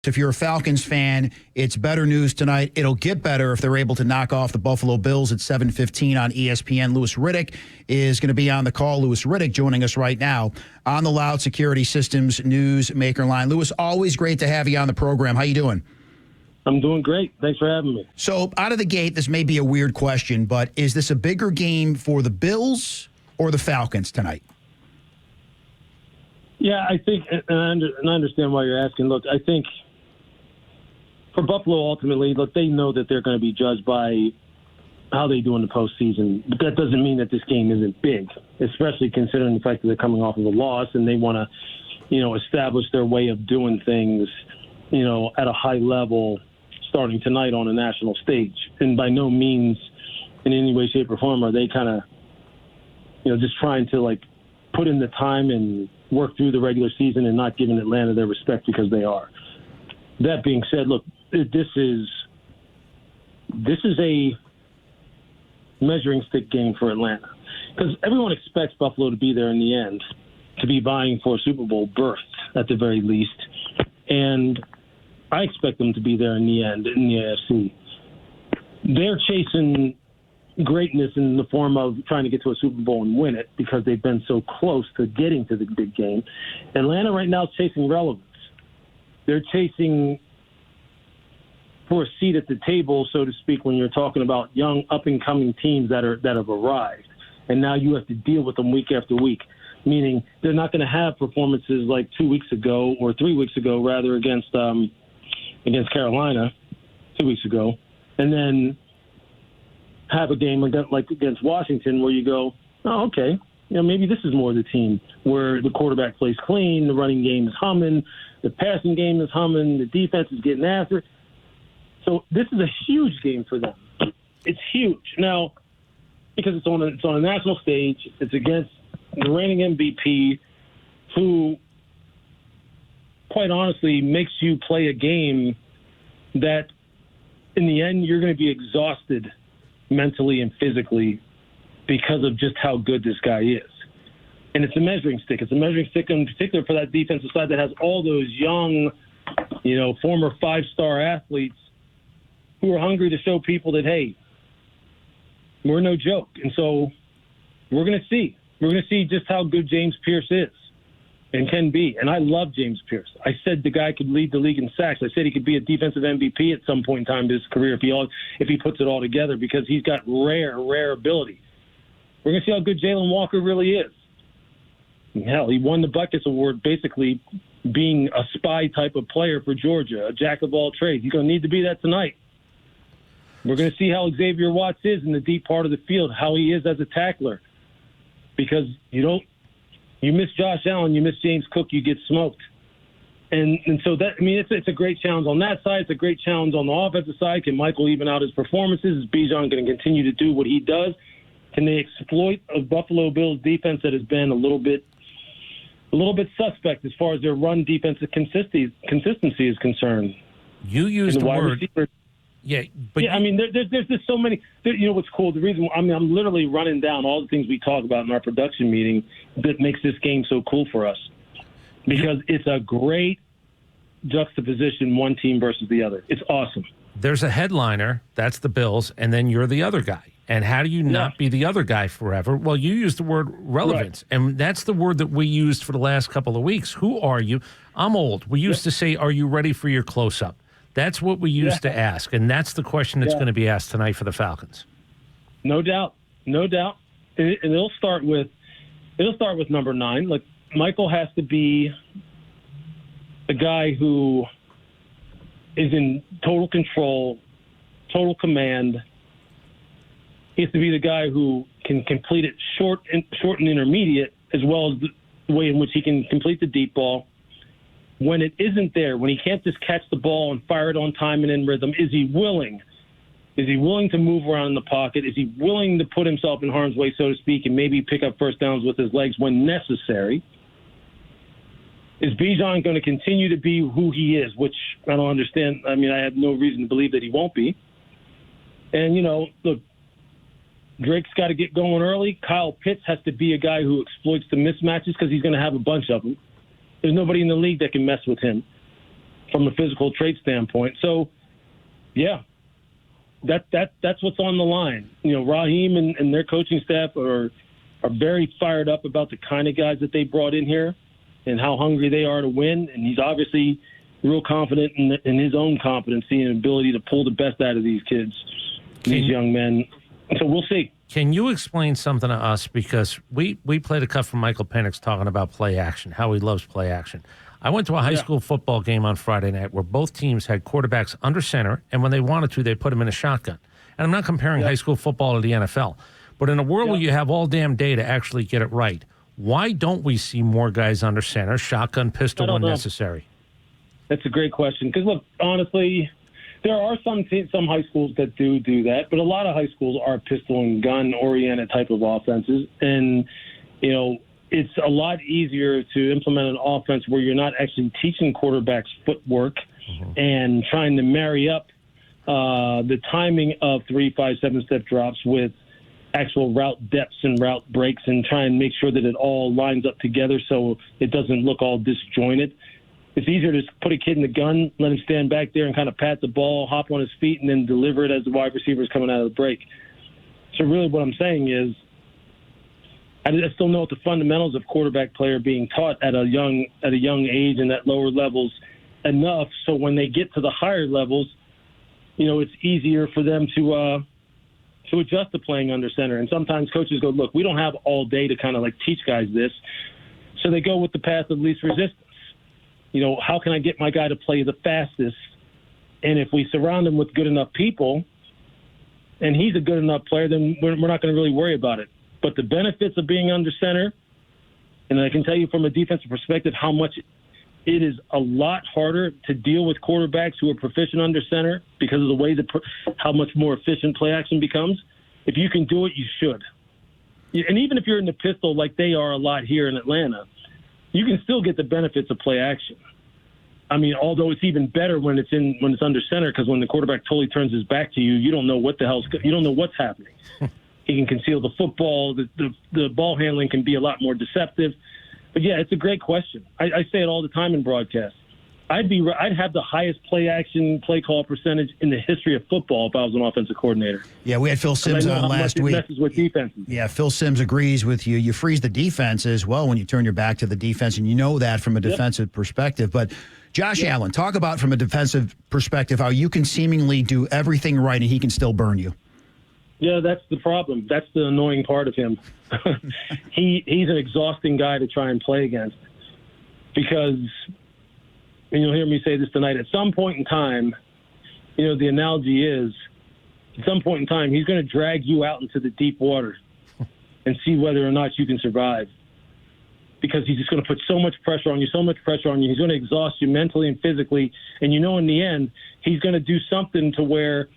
If you're a Falcons fan, it's better news tonight. It'll get better if they're able to knock off the Buffalo Bills at 7:15 on ESPN. Louis Riddick is going to be on the call. Louis Riddick joining us right now on the Loud Security Systems News Maker line. Louis, always great to have you on the program. How you doing? I'm doing great. Thanks for having me. So out of the gate, this may be a weird question, but is this a bigger game for the Bills or the Falcons tonight? Yeah, I think, and I understand why you're asking. Look, I think for Buffalo, ultimately, look, they know that they're going to be judged by how they do in the postseason. But that doesn't mean that this game isn't big, especially considering the fact that they're coming off of a loss and they want to, establish their way of doing things, at a high level starting tonight on a national stage. And by no means in any way, shape, or form are they kind of, just trying to, put in the time and work through the regular season and not giving Atlanta their respect because they are. That being said, look, this is a measuring stick game for Atlanta because everyone expects Buffalo to be there in the end, to be vying for a Super Bowl berth at the very least, and I expect them to be there in the end in the AFC. They're chasing greatness in the form of trying to get to a Super Bowl and win it because they've been so close to getting to the big game. Atlanta right now is chasing relevance. They're chasing for a seat at the table, so to speak, when you're talking about young, up-and-coming teams that have arrived. And now you have to deal with them week after week, meaning they're not going to have performances like 2 weeks ago or 3 weeks ago, rather, against Carolina 2 weeks ago, and then have a game against Washington where you go, oh, okay, maybe this is more the team where the quarterback plays clean, the running game is humming, the passing game is humming, the defense is getting after it. So this is a huge game for them. It's huge. Now, because it's on a national stage, it's against the reigning MVP who, quite honestly, makes you play a game that in the end you're going to be exhausted mentally and physically because of just how good this guy is. And it's a measuring stick. It's a measuring stick in particular for that defensive side that has all those young, former five-star athletes who are hungry to show people that, hey, we're no joke. And so we're going to see. We're going to see just how good James Pierce is and can be. And I love James Pierce. I said the guy could lead the league in sacks. I said he could be a defensive MVP at some point in time in his career if he puts it all together because he's got rare ability. We're going to see how good Jalen Walker really is. Hell, he won the Butkus Award basically being a spy type of player for Georgia, a jack of all trades. He's going to need to be that tonight. We're going to see how Xavier Watts is in the deep part of the field, how he is as a tackler. Because you miss Josh Allen, you miss James Cook, you get smoked. And so it's a great challenge on that side. It's a great challenge on the offensive side. Can Michael even out his performances? Is Bijan going to continue to do what he does? Can they exploit a Buffalo Bills defense that has been a little bit suspect as far as their run defensive consistency is concerned? You used the word. Receiver, there's just so many. What's cool? The reason I'm literally running down all the things we talk about in our production meeting that makes this game so cool for us, because it's a great juxtaposition, one team versus the other. It's awesome. There's a headliner, that's the Bills, and then you're the other guy. And how do you not be the other guy forever? Well, you used the word relevance, right. And that's the word that we used for the last couple of weeks. Who are you? I'm old. We used to say, are you ready for your close-up? That's what we used to ask, and that's the question that's going to be asked tonight for the Falcons. No doubt. And it'll start with number 9. Like, Michael has to be a guy who is in total control, total command. He has to be the guy who can complete it short and intermediate, as well as the way in which he can complete the deep ball. When it isn't there, when he can't just catch the ball and fire it on time and in rhythm, is he willing? Is he willing to move around in the pocket? Is he willing to put himself in harm's way, so to speak, and maybe pick up first downs with his legs when necessary? Is Bijan going to continue to be who he is, which I don't understand. I mean, I have no reason to believe that he won't be. And, look, Drake's got to get going early. Kyle Pitts has to be a guy who exploits the mismatches because he's going to have a bunch of them. There's nobody in the league that can mess with him. from a physical trait standpoint. So, yeah, that's what's on the line. Raheem and their coaching staff are very fired up about the kind of guys that they brought in here and how hungry they are to win. And he's obviously real confident in his own competency and ability to pull the best out of these kids, these young men. So we'll see. Can you explain something to us? Because we played a cut from Michael Penix talking about play action, how he loves play action. I went to a high school football game on Friday night where both teams had quarterbacks under center, and when they wanted to, they put them in a shotgun. And I'm not comparing high school football to the NFL. But in a world where you have all damn day to actually get it right, why don't we see more guys under center, shotgun, pistol when necessary? That's a great question. Because, look, honestly, there are some high schools that do that, but a lot of high schools are pistol and gun-oriented type of offenses. And, it's a lot easier to implement an offense where you're not actually teaching quarterbacks footwork and trying to marry up the timing of 3, 5, 7-step drops with actual route depths and route breaks and try and make sure that it all lines up together so it doesn't look all disjointed. It's easier to just put a kid in the gun, let him stand back there and kind of pat the ball, hop on his feet, and then deliver it as the wide receiver is coming out of the break. So really what I'm saying is I still know what the fundamentals of quarterback play are being taught at a young age and at lower levels enough so when they get to the higher levels, it's easier for them to adjust to playing under center. And sometimes coaches go, look, we don't have all day to kind of teach guys this. So they go with the path of least resistance. How can I get my guy to play the fastest? And if we surround him with good enough people and he's a good enough player, then we're not going to really worry about it. But the benefits of being under center, and I can tell you from a defensive perspective how much it is a lot harder to deal with quarterbacks who are proficient under center because of the way how much more efficient play action becomes. If you can do it, you should. And even if you're in the pistol like they are a lot here in Atlanta, you can still get the benefits of play action. I mean, although it's even better when it's under center because when the quarterback totally turns his back to you, you don't know what's happening. He can conceal the football. The ball handling can be a lot more deceptive. But yeah, it's a great question. I say it all the time in broadcasts. I'd have the highest play action, play call percentage in the history of football if I was an offensive coordinator. Yeah, we had Phil Simms on last week. Messes with defenses. Yeah, Phil Simms agrees with you. You freeze the defense as well when you turn your back to the defense, and you know that from a defensive perspective. But Josh Allen, talk about from a defensive perspective how you can seemingly do everything right and he can still burn you. Yeah, that's the problem. That's the annoying part of him. He's an exhausting guy to try and play against because, and you'll hear me say this tonight, at some point in time, the analogy is, at some point in time, he's going to drag you out into the deep water and see whether or not you can survive. Because he's just going to put so much pressure on you. He's going to exhaust you mentally and physically. And in the end, he's going to do something to where,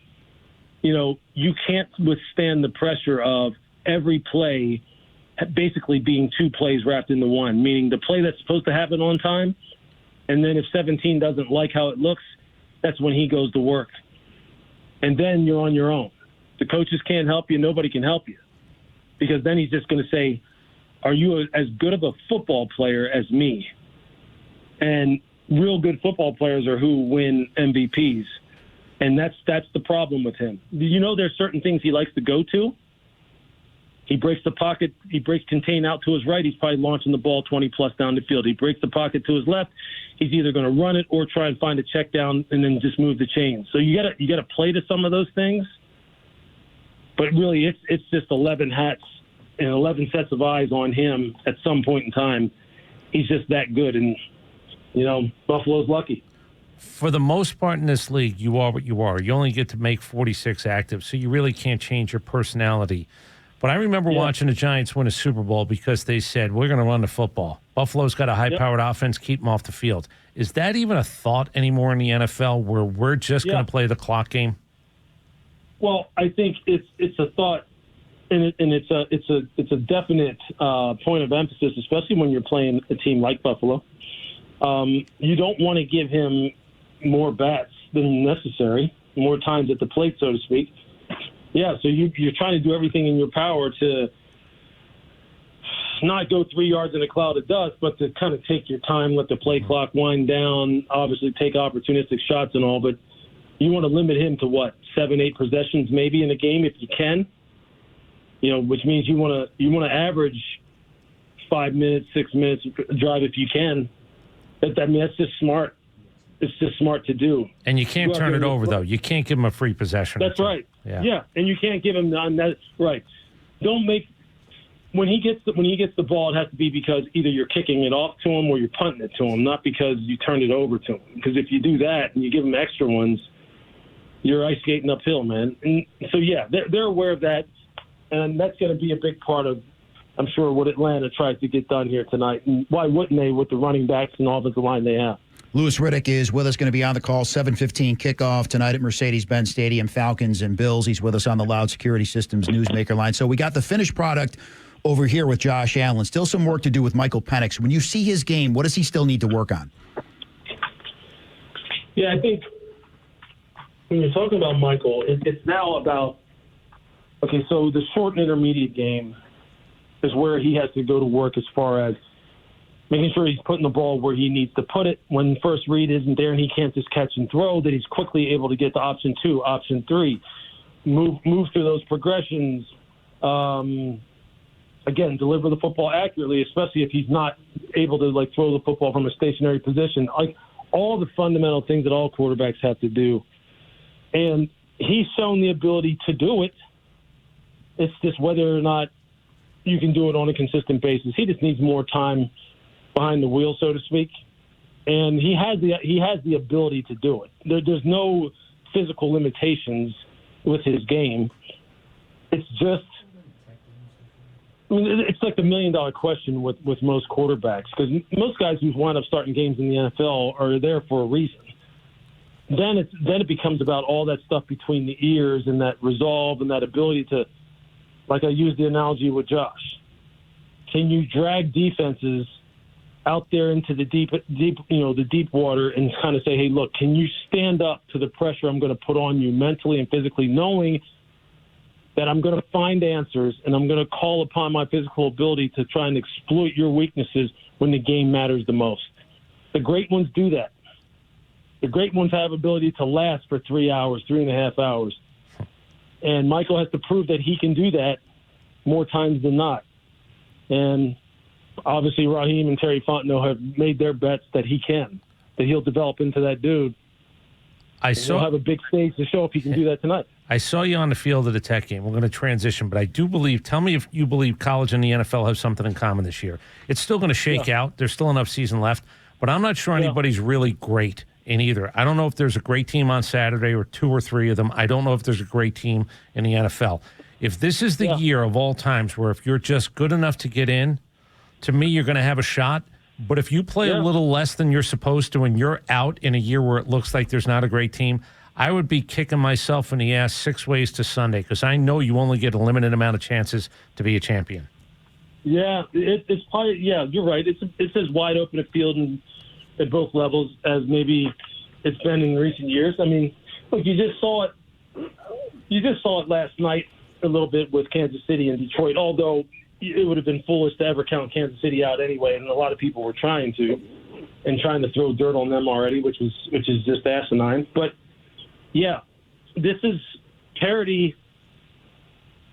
you can't withstand the pressure of every play basically being 2 plays wrapped into one, meaning the play that's supposed to happen on time. And then if 17 doesn't like how it looks, that's when he goes to work. And then you're on your own. The coaches can't help you. Nobody can help you. Because then he's just going to say, are you as good of a football player as me? And real good football players are who win MVPs. And that's the problem with him. There's certain things he likes to go to. He breaks the pocket. He breaks contain out to his right. He's probably launching the ball 20-plus down the field. He breaks the pocket to his left. He's either going to run it or try and find a check down and then just move the chains. So you got to play to some of those things. But really, it's just 11 hats and 11 sets of eyes on him at some point in time. He's just that good, and Buffalo's lucky. For the most part in this league, you are what you are. You only get to make 46 active, so you really can't change your personality. But I remember watching the Giants win a Super Bowl because they said, we're going to run the football. Buffalo's got a high-powered offense, keep them off the field. Is that even a thought anymore in the NFL where we're just going to play the clock game? Well, I think it's a thought, and it's a definite point of emphasis, especially when you're playing a team like Buffalo. You don't want to give him more bats than necessary, more times at the plate, so to speak. Yeah, so you're trying to do everything in your power to not go 3 yards in a cloud of dust, but to kind of take your time, let the play clock wind down, obviously take opportunistic shots and all, but you want to limit him to 7, 8 possessions maybe in a game if you can, which means you want to average 5 minutes, 6 minutes drive if you can. That's just smart. It's just smart to do. And you can't turn it over, though. You can't give him a free possession. That's right. Yeah, and you can't give him that. Right. Don't make when he gets the ball. It has to be because either you're kicking it off to him or you're punting it to him, not because you turned it over to him. Because if you do that and you give him extra ones, you're ice skating uphill, man. And so they're aware of that, and that's going to be a big part of, I'm sure, what Atlanta tries to get done here tonight. And why wouldn't they with the running backs and offensive line they have? Louis Riddick is with us, going to be on the call, 7:15 kickoff tonight at Mercedes-Benz Stadium, Falcons and Bills. He's with us on the Loud Security Systems Newsmaker line. So we got the finished product over here with Josh Allen. Still some work to do with Michael Penix. When you see his game, what does he still need to work on? Yeah, I think when you're talking about Michael, it's now about, okay, so the short and intermediate game is where he has to go to work as far as making sure he's putting the ball where he needs to put it. When first read isn't there and he can't just catch and throw, that he's quickly able to get to option 2, option 3, move through those progressions. Again, deliver the football accurately, especially if he's not able to throw the football from a stationary position. All the fundamental things that all quarterbacks have to do. And he's shown the ability to do it. It's just whether or not you can do it on a consistent basis. He just needs more time behind the wheel, so to speak, and he has the ability to do it. There's no physical limitations with his game. It's just, it's like the $1 million question with most quarterbacks, because most guys who wind up starting games in the NFL are there for a reason. Then it becomes about all that stuff between the ears and that resolve and that ability to, like I used the analogy with Josh. Can you drag defenses out there into the deep water and kind of say, hey, look, can you stand up to the pressure I'm going to put on you mentally and physically, knowing that I'm going to find answers and I'm going to call upon my physical ability to try and exploit your weaknesses when the game matters the most. The great ones do that. The great ones have ability to last for 3 hours, 3.5 hours. And Michael has to prove that he can do that more times than not. And obviously, Raheem and Terry Fontenot have made their bets that he can, that he'll develop into that dude. He'll have a big stage to show if he can do that tonight. I saw you on the field of the Tech game. We're going to transition, but I do believe, tell me if you believe college and the NFL have something in common this year. It's still going to shake out. There's still enough season left, but I'm not sure anybody's really great in either. I don't know if there's a great team on Saturday or 2 or 3 of them. I don't know if there's a great team in the NFL. If this is the year of all times where if you're just good enough to get in, to me, you're going to have a shot. But if you play a little less than you're supposed to and you're out in a year where it looks like there's not a great team, I would be kicking myself in the ass 6 ways to Sunday, because I know you only get a limited amount of chances to be a champion. Yeah, it's probably, you're right. It's as wide open a field at both levels as maybe it's been in recent years. I mean, look, you just saw it last night a little bit with Kansas City and Detroit, although it would have been foolish to ever count Kansas City out anyway, and a lot of people were trying to throw dirt on them already, which is just asinine. But yeah, this is parity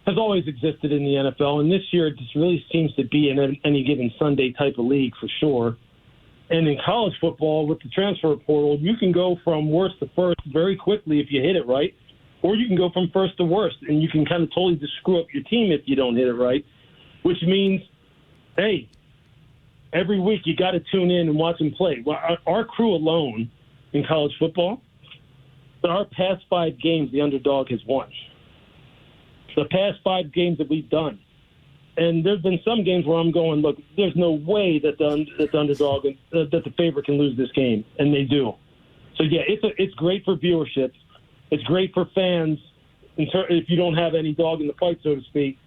has always existed in the NFL, and this year it just really seems to be an any given Sunday type of league for sure. And in college football, with the transfer portal, you can go from worst to first very quickly if you hit it right, or you can go from first to worst, and you can kind of totally just screw up your team if you don't hit it right, which means, hey, every week you got to tune in and watch them play. Well, our crew alone in college football, but our past 5 games, the underdog has won. The past 5 games that we've done. And there's been some games where I'm going, look, there's no way that the underdog, that the favorite can lose this game, and they do. So yeah, it's great for viewership. It's great for fans if you don't have any dog in the fight, so to speak.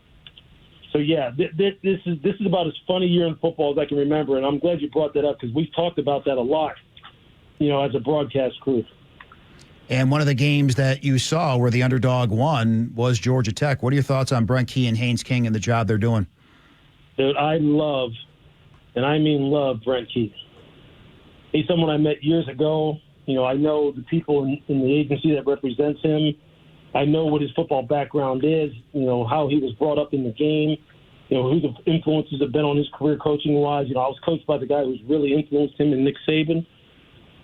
So yeah, this is about as fun a year in football as I can remember, and I'm glad you brought that up because we've talked about that a lot, as a broadcast crew. And one of the games that you saw where the underdog won was Georgia Tech. What are your thoughts on Brent Key and Haynes King and the job they're doing? Dude, I love, and I mean love, Brent Key. He's someone I met years ago. I know the people in the agency that represents him. I know what his football background is, how he was brought up in the game, who the influences have been on his career coaching-wise. I was coached by the guy who's really influenced him, and Nick Saban.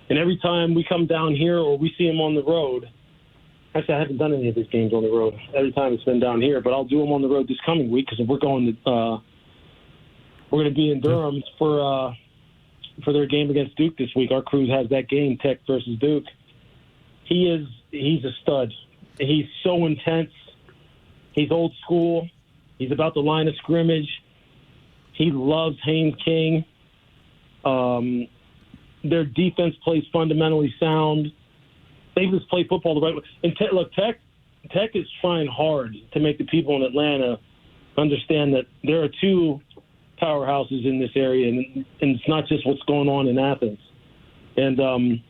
And every time we come down here or we see him on the road, actually I haven't done any of his games on the road. Every time it's been down here, but I'll do them on the road this coming week because we're going to we're going to be in Durham for their game against Duke this week. Our crew has that game, Tech versus Duke. He's a stud. He's so intense. He's old school. He's about the line of scrimmage. He loves Haynes King. Their defense plays fundamentally sound. They just play football the right way. And Tech is trying hard to make the people in Atlanta understand that there are two powerhouses in this area, and it's not just what's going on in Athens. And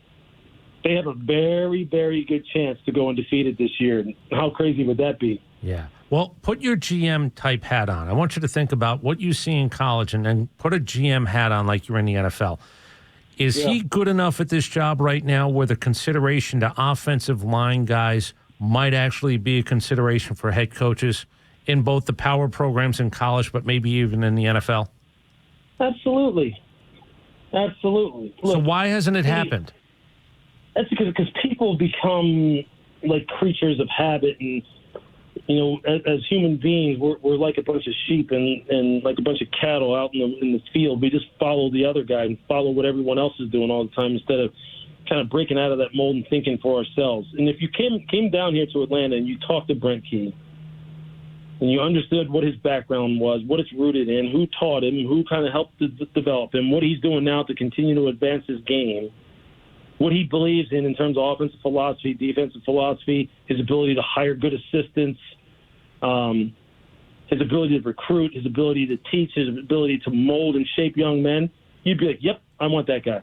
they have a very, very good chance to go undefeated this year. How crazy would that be? Yeah. Well, put your GM-type hat on. I want you to think about what you see in college and then put a GM hat on like you're in the NFL. Is he good enough at this job right now where the consideration to offensive line guys might actually be a consideration for head coaches in both the power programs in college, but maybe even in the NFL? Absolutely. Look, so why hasn't it happened? That's because people become like creatures of habit, and as human beings, we're like a bunch of sheep and like a bunch of cattle out in the field. We just follow the other guy and follow what everyone else is doing all the time instead of kind of breaking out of that mold and thinking for ourselves. And if you came down here to Atlanta and you talked to Brent Key and you understood what his background was, what it's rooted in, who taught him, who kind of helped to develop him, what he's doing now to continue to advance his game, what he believes in terms of offensive philosophy, defensive philosophy, his ability to hire good assistants, his ability to recruit, his ability to teach, his ability to mold and shape young men, you'd be like, yep, I want that guy.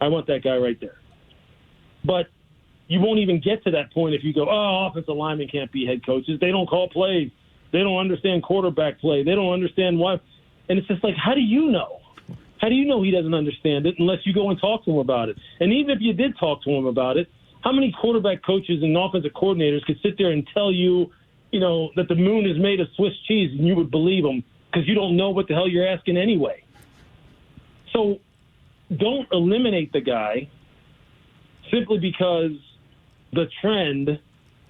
I want that guy right there. But you won't even get to that point if you go, offensive linemen can't be head coaches. They don't call plays. They don't understand quarterback play. They don't understand why. And it's just like, how do you know? How do you know he doesn't understand it unless you go and talk to him about it? And even if you did talk to him about it, how many quarterback coaches and offensive coordinators could sit there and tell you, that the moon is made of Swiss cheese and you would believe them because you don't know what the hell you're asking anyway? So don't eliminate the guy simply because the trend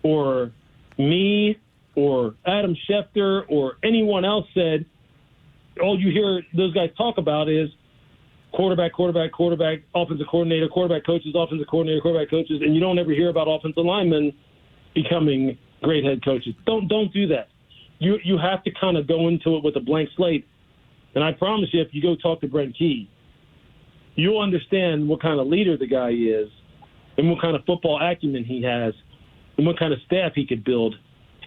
or me or Adam Schefter or anyone else said, all you hear those guys talk about is quarterback, offensive coordinator, quarterback coaches, offensive coordinator, quarterback coaches, and you don't ever hear about offensive linemen becoming great head coaches. Don't do that. You have to kind of go into it with a blank slate. And I promise you, if you go talk to Brent Key, you'll understand what kind of leader the guy is and what kind of football acumen he has and what kind of staff he could build.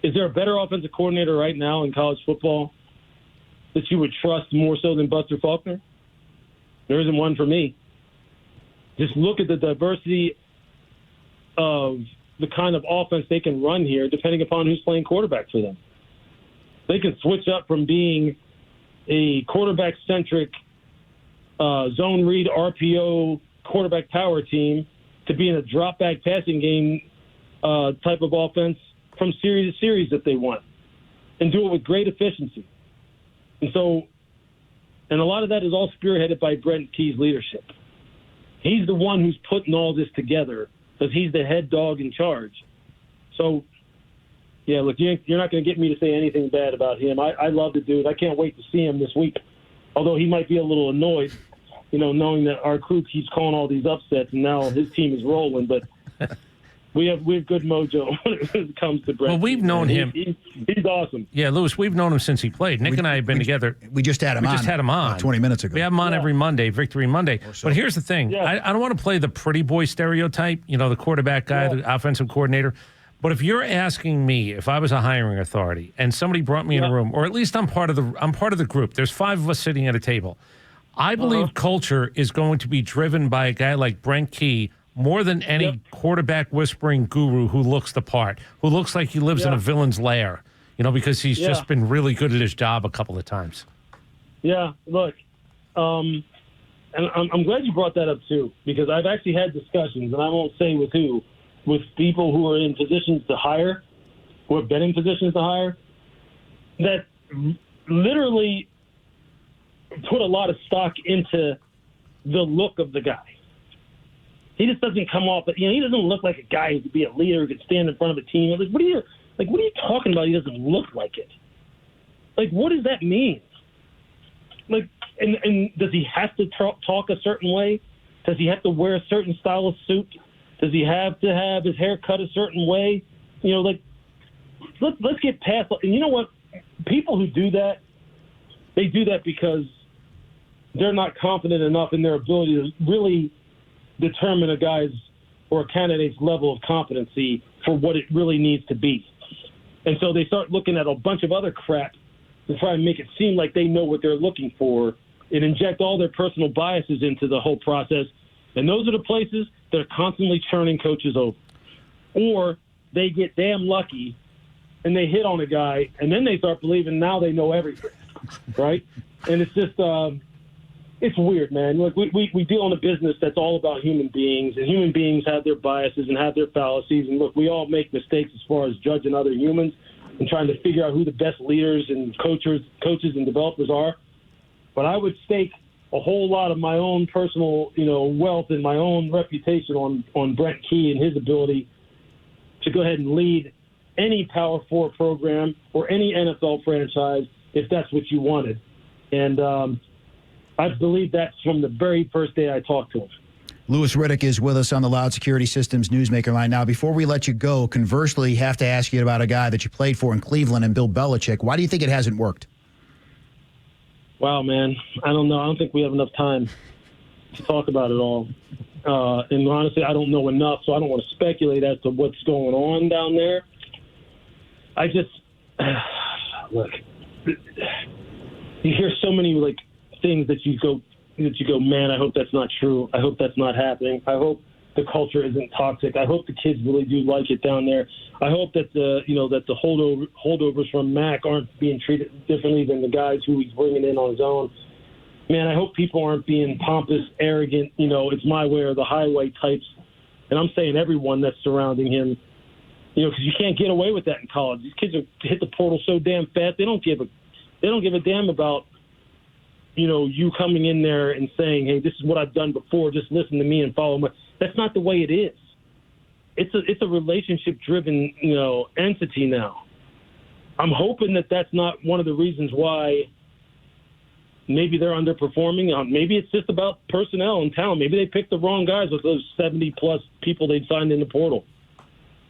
Is there a better offensive coordinator right now in college football that you would trust more so than Buster Faulkner? There isn't one for me. Just look at the diversity of the kind of offense they can run here depending upon who's playing quarterback for them. They can switch up from being a quarterback-centric zone read RPO quarterback power team to being a drop-back passing game type of offense from series to series if they want, and do it with great efficiency. And a lot of that is all spearheaded by Brent Key's leadership. He's the one who's putting all this together because he's the head dog in charge. So, yeah, look, you're not going to get me to say anything bad about him. I love the dude. I can't wait to see him this week, although he might be a little annoyed, knowing that our crew keeps calling all these upsets and now his team is rolling. But we have good mojo when it comes to Brent. Well, we've known him. He's awesome. Yeah, Louis, we've known him since he played. Nick and I have been together. We just had him on. 20 minutes ago. We have him on every Monday, Victory Monday. So. But here's the thing. Yeah. I don't want to play the pretty boy stereotype, the quarterback guy, the offensive coordinator. But if you're asking me if I was a hiring authority and somebody brought me in a room, or at least I'm part of the group. There's 5 of us sitting at a table. I believe culture is going to be driven by a guy like Brent Key more than any quarterback whispering guru who looks the part, who looks like he lives in a villain's lair, because he's just been really good at his job a couple of times. Yeah, look, and I'm glad you brought that up too, because I've actually had discussions, and I won't say with who, with people who are in positions to hire, who have been in positions to hire, that literally put a lot of stock into the look of the guy. He just doesn't come off, he doesn't look like a guy who could be a leader, who could stand in front of a team. Like, what are you talking about? He doesn't look like it. Like, what does that mean? Like, and does he have to talk a certain way? Does he have to wear a certain style of suit? Does he have to have his hair cut a certain way? Let's get past. And you know what? People who do that, they do that because they're not confident enough in their ability to really determine a guy's or a candidate's level of competency for what it really needs to be. And so they start looking at a bunch of other crap to try and make it seem like they know what they're looking for and inject all their personal biases into the whole process. And those are the places that are constantly churning coaches over. Or they get damn lucky and they hit on a guy, and then they start believing now they know everything, right? And it's just it's weird, man. Like we deal in a business that's all about human beings, and human beings have their biases and have their fallacies. And look, we all make mistakes as far as judging other humans and trying to figure out who the best leaders and coaches and developers are. But I would stake a whole lot of my own personal, wealth and my own reputation on Brent Key and his ability to go ahead and lead any Power 4 program or any NFL franchise if that's what you wanted. And I've believed that from the very first day I talked to him. Louis Riddick is with us on the Loud Security Systems Newsmaker line. Now, before we let you go, conversely, have to ask you about a guy that you played for in Cleveland and Bill Belichick. Why do you think it hasn't worked? Wow, man. I don't know. I don't think we have enough time to talk about it all. And honestly, I don't know enough, so I don't want to speculate as to what's going on down there. I just, look, you hear so many, things that you go, man, I hope that's not true. I hope that's not happening. I hope the culture isn't toxic. I hope the kids really do like it down there. I hope that the holdovers from Mac aren't being treated differently than the guys who he's bringing in on his own. Man, I hope people aren't being pompous, arrogant, it's my way or the highway types. And I'm saying everyone that's surrounding him, because you can't get away with that in college. These kids hit the portal so damn fast. They don't give a damn about you coming in there and saying, hey, this is what I've done before, just listen to me and follow me. That's not the way it is. It's a relationship-driven, entity now. I'm hoping that that's not one of the reasons why maybe they're underperforming. Maybe it's just about personnel and talent. Maybe they picked the wrong guys with those 70-plus people they'd signed in the portal.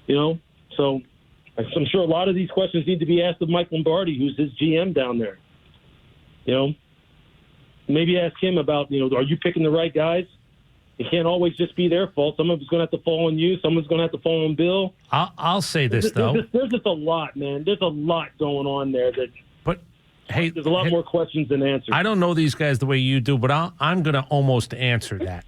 So I'm sure a lot of these questions need to be asked of Mike Lombardi, who's his GM down there. Maybe ask him about, are you picking the right guys? It can't always just be their fault. Some of it's going to have to fall on you. Someone's going to have to fall on Bill. I'll say this, though. There's just a lot, man. There's a lot going on there. But, hey, there's a lot more questions than answers. I don't know these guys the way you do, but I'm going to almost answer that.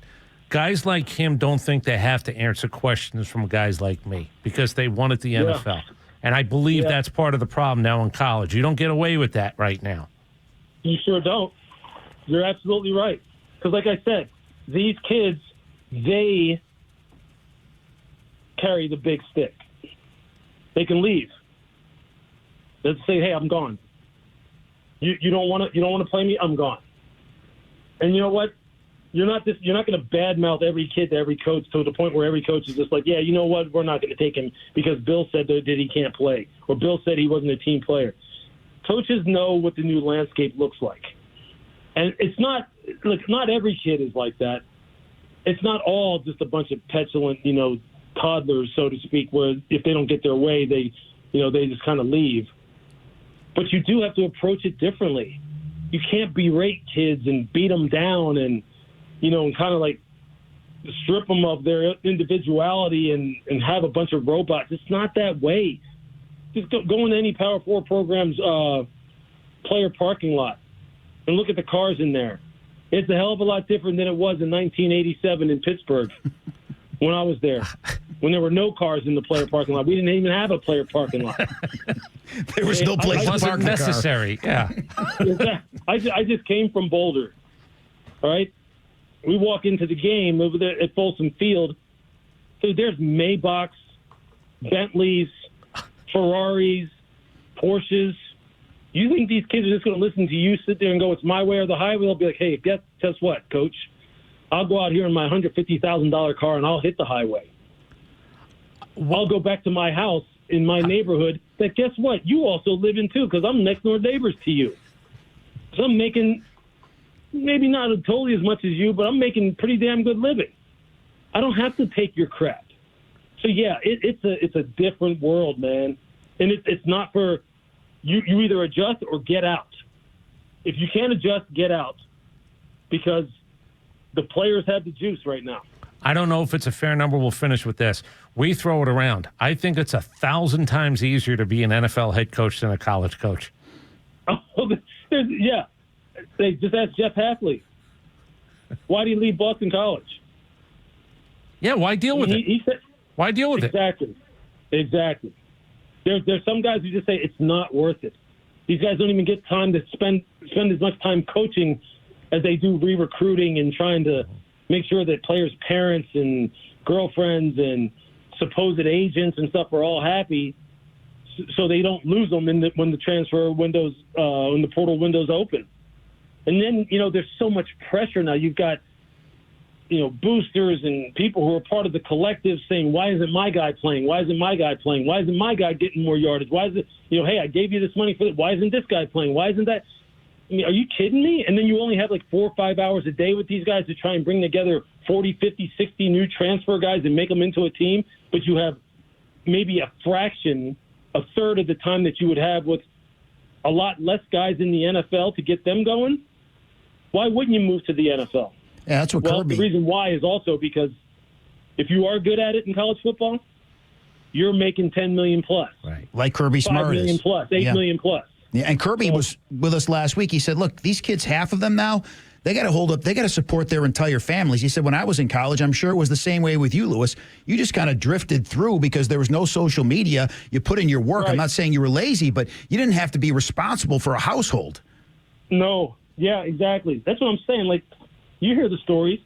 Guys like him don't think they have to answer questions from guys like me because they won at the NFL. And I believe that's part of the problem now in college. You don't get away with that right now. You sure don't. You're absolutely right. Because like I said, these kids, they carry the big stick. They can leave. They'll say, hey, I'm gone. You don't want to play me? I'm gone. And you know what? You're not going to badmouth every kid to every coach to the point where every coach is just like, yeah, you know what? We're not going to take him because Bill said that he can't play, or Bill said he wasn't a team player. Coaches know what the new landscape looks like. And it's not every kid is like that. It's not all just a bunch of petulant, toddlers, so to speak, where if they don't get their way, they just kind of leave. But you do have to approach it differently. You can't berate kids and beat them down and kind of strip them of their individuality and have a bunch of robots. It's not that way. Just go into any Power 4 program's player parking lot and look at the cars in there. It's a hell of a lot different than it was in 1987 in Pittsburgh when I was there. when there were no cars in the player parking lot. We didn't even have a player parking lot. There was no place to park the car. Necessary. Yeah. I just came from Boulder. All right, we walk into the game over there at Folsom Field. So there's Maybachs, Bentleys, Ferraris, Porsches. You think these kids are just going to listen to you sit there and go, it's my way or the highway? They'll be like, hey, guess what, coach? I'll go out here in my $150,000 car and I'll hit the highway. I'll go back to my house in my neighborhood that, guess what, you also live in too, because I'm next door neighbors to you. So I'm making maybe not totally as much as you, but I'm making pretty damn good living. I don't have to take your crap. So, yeah, it's a different world, man. And it's not for you either adjust or get out. If you can't adjust, get out, because the players have the juice right now. I don't know if it's a fair number. We'll finish with this. We throw it around. I think it's 1,000 times easier to be an NFL head coach than a college coach. Oh, yeah. They just ask Jeff Hafley. Why did he leave Boston College? Yeah, why deal with it? He said, why deal with it? Exactly. There's some guys who just say it's not worth it. These guys don't even get time to spend as much time coaching as they do re-recruiting and trying to make sure that players' parents and girlfriends and supposed agents and stuff are all happy, so they don't lose them when the transfer windows, when the portal windows open. And then, there's so much pressure now. You've got, boosters and people who are part of the collective saying, why isn't my guy playing? Why isn't my guy playing? Why isn't my guy getting more yardage? Why is it, hey, I gave you this money for it. Why isn't this guy playing? Why isn't that? I mean, are you kidding me? And then you only have like 4 or 5 hours a day with these guys to try and bring together 40, 50, 60 new transfer guys and make them into a team. But you have maybe a third of the time that you would have with a lot less guys in the NFL to get them going. Why wouldn't you move to the NFL? Yeah, that's what Kirby. The reason why is also because if you are good at it in college football, you're making $10 million plus. Right. Like Kirby Smart $5 million is. plus, $8 million plus. Yeah, and Kirby was with us last week. He said, look, these kids, half of them now, they got to hold up. They got to support their entire families. He said, when I was in college, I'm sure it was the same way with you, Louis. You just kind of drifted through because there was no social media. You put in your work. Right. I'm not saying you were lazy, but you didn't have to be responsible for a household. No. Yeah, exactly. That's what I'm saying. Like, you hear the stories.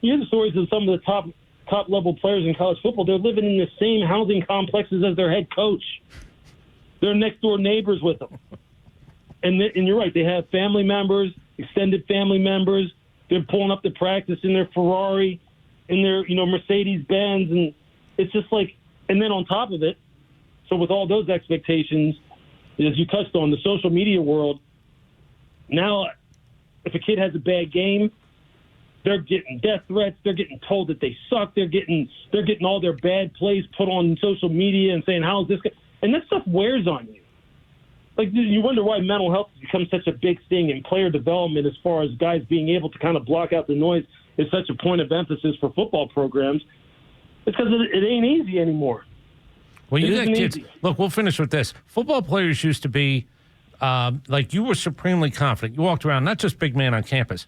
You hear the stories of some of the top level players in college football. They're living in the same housing complexes as their head coach. They're next door neighbors with them. And you're right. They have family members, extended family members. They're pulling up to practice in their Ferrari, in their Mercedes Benz, and it's just like. And then on top of it, so with all those expectations, as you touched on, the social media world. Now, if a kid has a bad game, they're getting death threats. They're getting told that they suck. They're getting all their bad plays put on social media and saying, "How's this guy?" And that stuff wears on you. Like, you wonder why mental health has become such a big thing in player development, as far as guys being able to kind of block out the noise is such a point of emphasis for football programs. It's because it ain't easy anymore. Well, you got kids. Easy. Look, we'll finish with this. Football players used to be like, you were supremely confident. You walked around, not just big man on campus.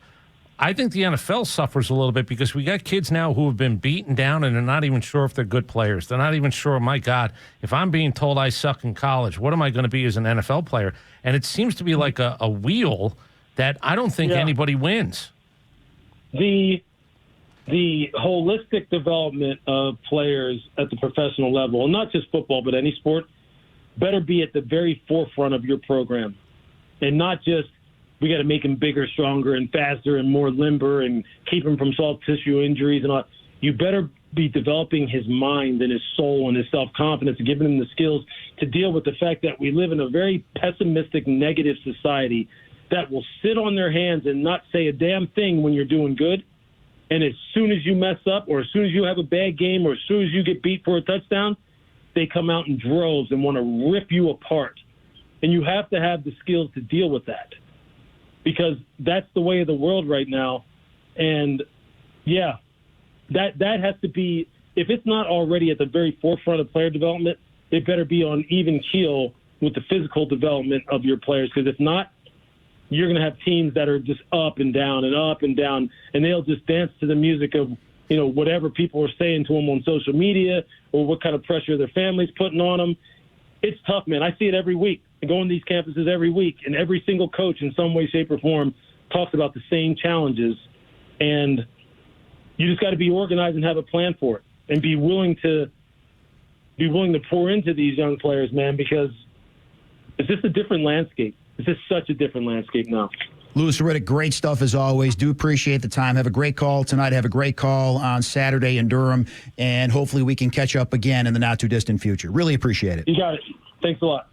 I think the NFL suffers a little bit because we got kids now who have been beaten down and they're not even sure if they're good players. They're not even sure, my God, if I'm being told I suck in college, what am I going to be as an NFL player? And it seems to be like a wheel that I don't think anybody wins. The holistic development of players at the professional level, and not just football but any sport, better be at the very forefront of your program, and not just we got to make him bigger, stronger, and faster and more limber and keep him from soft tissue injuries and all. You better be developing his mind and his soul and his self-confidence and giving him the skills to deal with the fact that we live in a very pessimistic, negative society that will sit on their hands and not say a damn thing when you're doing good. And as soon as you mess up or as soon as you have a bad game or as soon as you get beat for a touchdown, they come out in droves and want to rip you apart. And you have to have the skills to deal with that, because that's the way of the world right now. And, yeah, that has to be, if it's not already at the very forefront of player development, it better be on even keel with the physical development of your players, because if not, you're going to have teams that are just up and down, and they'll just dance to the music of whatever people are saying to them on social media or what kind of pressure their family's putting on them. It's tough, man. I see it every week. I go on these campuses every week, and every single coach in some way, shape, or form talks about the same challenges. And you just got to be organized and have a plan for it and be willing to pour into these young players, man, because it's just a different landscape. It's just such a different landscape now. Louis Riddick, great stuff as always. Do appreciate the time. Have a great call tonight. Have a great call on Saturday in Durham, and hopefully we can catch up again in the not-too-distant future. Really appreciate it. You got it. Thanks a lot.